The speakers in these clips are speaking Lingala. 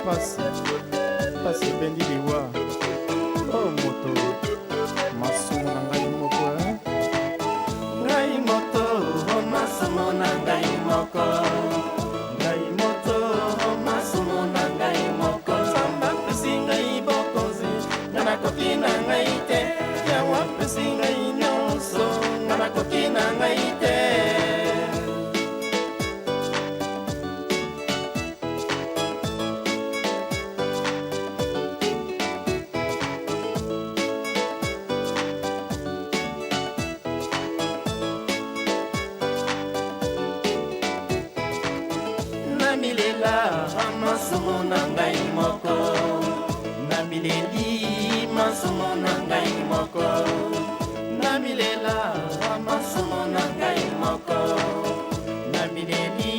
pasi ebendi liwa o moto masumu na ngai moko ngai moto masumu na ngai moko ngai moto masumu na ngai moko samba pesi ngai bokonzi nga nakoki na ngai te yawa pesi ngai nyonso nga nakoki na ngai te namilela masumu na ngai moko namileli masumu na ngai moko namilela masumu na ngai moko namileli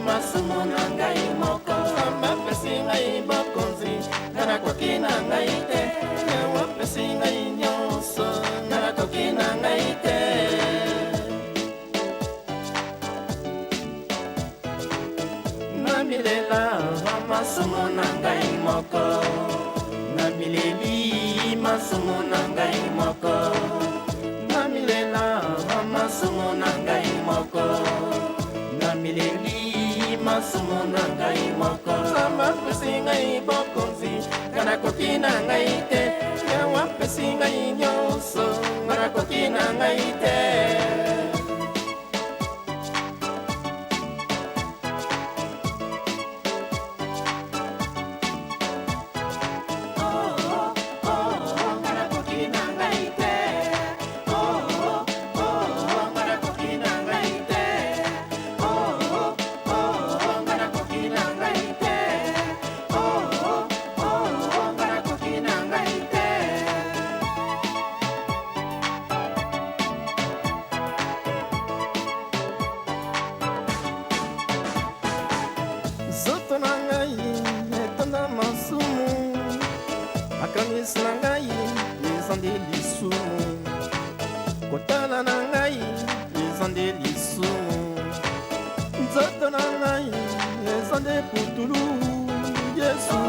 masumu na ngai moko samba pesi ngai bokonzi nga nakoki na ngai te yawa pesi ngai nyonso nga nakoki na ngai te namilela masumu na ngai moko namileli masumu na ngai moko namilela masumu na ngai moko namileli masumu na ngai moko samba pesi ngai bokonzi nga nakoki na ngai te yawa pesi ngai nyonso nga nakoki na ngai te nzoto na ngai etonda masumu makanisi na ngai eza nde lisumu kotala na ngai eza nde lisumu nzoto na ngai eza nde putulu Yesu